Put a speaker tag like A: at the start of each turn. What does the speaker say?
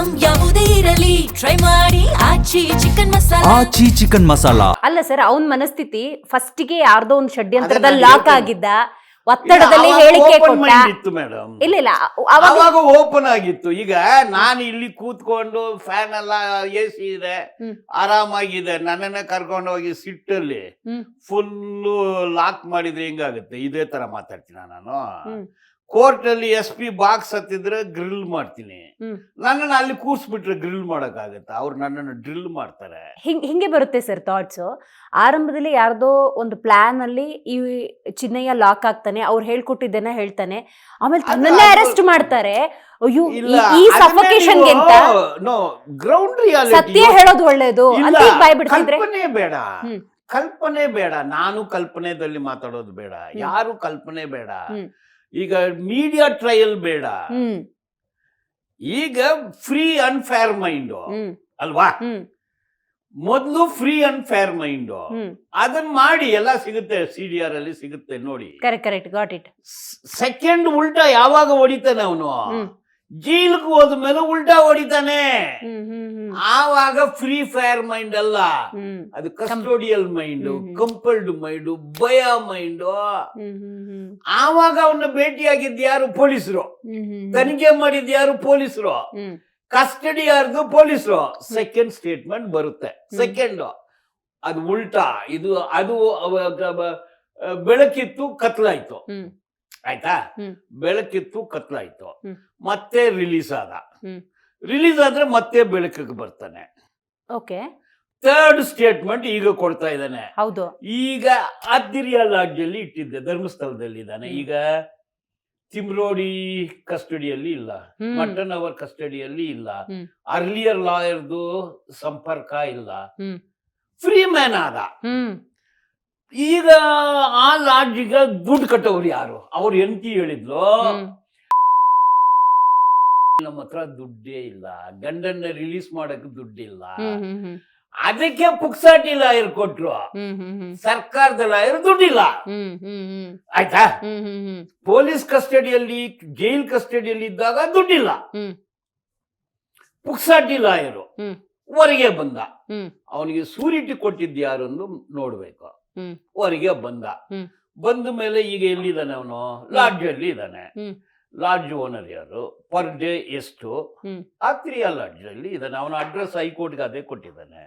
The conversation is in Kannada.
A: ಐಟಂ ಯಾವುದೇ ಇರಲಿ ಟ್ರೈ ಮಾಡಿ ಆಚಿ ಚಿಕನ್ ಮಸಾಲಾ.
B: ಆಚಿ ಚಿಕನ್ ಮಸಾಲಾ.
C: ಅಲ್ಲ ಸರ್, ಅವನ್ ಮನಸ್ಥಿತಿ ಫಸ್ಟಿಗೆ ಯಾರ್ದೋ ಒಂದು ಷಡ್ಯಂತ್ರದಲ್ಲಿ ಲಾಕ್ ಆಗಿದ್ದ, ಒತ್ತಡದಲ್ಲಿ
D: ಇಲ್ಲ,
C: ಹೇಳಿಕೆ
D: ಅವಾಗ open
C: ಕೊಟ್ಟ.
D: mind ಇತ್ತು ಮೇಡಮ್.
C: ಇಲ್ಲ ಅವಾಗ
D: ಅವಾಗ ಓಪನ್ ಆಗಿತ್ತು. ಈಗ ನಾನು ಇಲ್ಲಿ ಕೂತ್ಕೊಂಡು ಫ್ಯಾನ್ ಎಲ್ಲ AC ಇದೆ, ಆರಾಮಾಗಿದೆ. ನನ್ನನ್ನ ಕರ್ಕೊಂಡು ಹೋಗಿ ಸಿಟ್ಟಲ್ಲಿ ಫುಲ್ಲು ಲಾಕ್ ಮಾಡಿದ್ರೆ ಹೆಂಗಾಗುತ್ತೆ? ಇದೇ ತರ ಮಾತಾಡ್ತೀನಿ ನಾನು. ಕೋರ್ಟ್ ಅಲ್ಲಿ SP ಬಾಕ್ಸ್ ಹತ್ತಿದ್ರೆ ಗ್ರಿಲ್ ಮಾಡ್ತೀನಿ. ನನ್ನನ್ನು ಅಲ್ಲಿ ಕೂರ್ಸ್ಬಿಟ್ರೆ ಗ್ರಿಲ್ ಮಾಡಕ್ಕಾಗತ್ತಾ? ಅವ್ರು ನನ್ನನ್ನು ಡ್ರಿಲ್ ಮಾಡ್ತಾರೆ.
C: ಹಿಂಗೆ ಬರುತ್ತೆ ಸರ್ ಥಾಟ್ಸ್. ಆರಂಭದಲ್ಲಿ ಯಾರ್ದೋ ಒಂದು ಪ್ಲಾನ್ ಅಲ್ಲಿ ಈ ಚಿನ್ನಯ್ಯ ಲಾಕ್ ಆಗ್ತಾನೆ, ಅವ್ರು ಹೇಳ್ಕೊಟ್ಟಿದ್ದೇನೆ ಹೇಳ್ತಾನೆ, ಆಮೇಲೆ ತನ್ನನ್ನೇ ಅರೆಸ್ಟ್ ಮಾಡ್ತಾರೆ. ಅಯ್ಯೋ, ಈ ಸಫೋಕೇಶನ್ ಗಿಂತ
D: ಗ್ರೌಂಡ್ ರಿಯಾಲಿಟಿ
C: ಸತ್ಯ ಹೇಳೋದು ಒಳ್ಳೇದು ಅಂತ ಬಾಯ್ ಬಿಡ್ತಿದ್ರೆ.
D: ಕಲ್ಪನೆ ಬೇಡ, ಕಲ್ಪನೆ ಬೇಡ. ನಾನು ಕಲ್ಪನೆದಲ್ಲಿ ಮಾತಾಡೋದು ಬೇಡ, ಯಾರು ಕಲ್ಪನೆ ಬೇಡ. ಈಗ ಮೀಡಿಯಾ ಟ್ರಯಲ್ ಬೇಡ. ಈಗ ಫ್ರೀ ಅಂಡ್ ಫೇರ್ ಮೈಂಡ್ ಅಲ್ವಾ? ಮೊದಲು ಫ್ರೀ ಅಂಡ್ ಫೇರ್ ಮೈಂಡ್ ಅದನ್ನ ಮಾಡಿ ಎಲ್ಲ ಸಿಗುತ್ತೆ, CDR ಅಲ್ಲಿ ಸಿಗುತ್ತೆ ನೋಡಿ.
C: Correct got it.
D: ಸೆಕೆಂಡ್ ಉಲ್ಟಾ ಯಾವಾಗ ಹೊಡಿತಾನೆ ಅವನು? ಜೈಲ್ಗೆ ಹೋದ್ಮೇಲೆ ಉಲ್ಟಾ ಹೊಡಿತಾನೆ. ಆವಾಗ ಫ್ರೀ ಫೇರ್ ಮೈಂಡ್ ಅಲ್ಲ, ಅದು ಕಸ್ಟೋಡಿಯಲ್ ಮೈಂಡ್, ಕಂಪಲ್ಡ್ ಮೈಂಡ್, ಭಯ ಮೈಂಡ್. ಆವಾಗ ಅವನ್ನ ಭೇಟಿಯಾಗಿದ್ದು ಯಾರು? ಪೊಲೀಸರು. ತನಿಖೆ ಮಾಡಿದ್ದು ಯಾರು? ಪೊಲೀಸರು. ಕಸ್ಟಡಿ ಯಾರ್ದು? ಪೊಲೀಸರು. ಸೆಕೆಂಡ್ ಸ್ಟೇಟ್ಮೆಂಟ್ ಬರುತ್ತೆ. ಸೆಕೆಂಡ್ ಅದು ಉಲ್ಟಾ. ಇದು ಅದು ಬೆಳಕಿತ್ತು ಕತ್ಲಾಯ್ತು, ಆಯ್ತಾ? ಬೆಳಕಿತ್ತು ಕತ್ಲಾಯ್ತು, ಮತ್ತೆ ರಿಲೀಸ್ ಆದ. ರಿಲೀಸ್ ಆದ್ರೆ ಮತ್ತೆ ಬೆಳಕಿಗೆ ಬರ್ತಾನೆ.
C: ಓಕೆ,
D: ಥರ್ಡ್ ಸ್ಟೇಟ್ಮೆಂಟ್ ಈಗ ಕೊಡ್ತಾ ಇದ್ದಾನೆ.
C: ಹೌದು.
D: ಈಗ ಅದ್ದಿರಿಯಾ ಲಾಡ್ಜಲ್ಲಿ ಇಟ್ಟಿದ್ದೆ, ಧರ್ಮಸ್ಥಳದಲ್ಲಿ ಇದ್ದಾನೆ. ಈಗ ತಿಮ್ರೋಡಿ ಕಸ್ಟಡಿಯಲ್ಲಿ ಇಲ್ಲ, ಮಟನ್ ಅವರ್ ಕಸ್ಟಡಿಯಲ್ಲಿ ಇಲ್ಲ, ಅರ್ಲಿಯರ್ ಲಾಯರ್ದು ಸಂಪರ್ಕ ಇಲ್ಲ, ಫ್ರೀ ಮ್ಯಾನ್ ಆದ. ಈಗ ಆ ಲಾಡ್ಜಿಗೆ ದುಡ್ಡು ಕಟ್ಟೋರು ಯಾರು? ಅವ್ರು ಎಂತಿ ಹೇಳಿದ್ಲು, ನಮ್ಮ ಹತ್ರ ದುಡ್ಡೇ ಇಲ್ಲ, ಗಂಡನ್ನ ರಿಲೀಸ್ ಮಾಡಕ್ ದುಡ್ಡಿಲ್ಲ. ಅದಕ್ಕೆ ಪುಕ್ಸಾಟಿ ಲಾಯರ್ ಕೊಟ್ರು, ಸರ್ಕಾರದ ಲಾಯರ್ ದುಡ್ಡಿಲ್ಲ. ಆಯ್ತಾ? ಪೊಲೀಸ್ ಕಸ್ಟಡಿಯಲ್ಲಿ, ಜೈಲ್ ಕಸ್ಟಡಿಯಲ್ಲಿ ಇದ್ದಾಗ ದುಡ್ಡಿಲ್ಲ. ಪುಕ್ಸಾಟಿ ಲಾಯರು ಹೊರಗೆ ಬಂದ, ಅವನಿಗೆ ಸೂರಿಟಿ ಕೊಟ್ಟಿದ್ದು ಯಾರು ಎಂದು ನೋಡ್ಬೇಕು. ಹೊರಗೆ ಬಂದ ಮೇಲೆ ಈಗ ಎಲ್ಲಿದ್ದಾನೆ ಅವನು? ಲಾಡ್ಜ್ ಅಲ್ಲಿ ಇದ್ದಾನೆ. ಲಾಡ್ಜ್ ಓನರ್ ಯಾರು? ಪರ್ ಡೇ ಎಷ್ಟು? ಆ ಲಾಡ್ಜ್ ಅಲ್ಲಿ ಇದ್ದಾನೆ. ಅವನ ಅಡ್ರೆಸ್ ಹೈಕೋರ್ಟ್ಗೆ ಅದೇ ಕೊಟ್ಟಿದ್ದಾನೆ.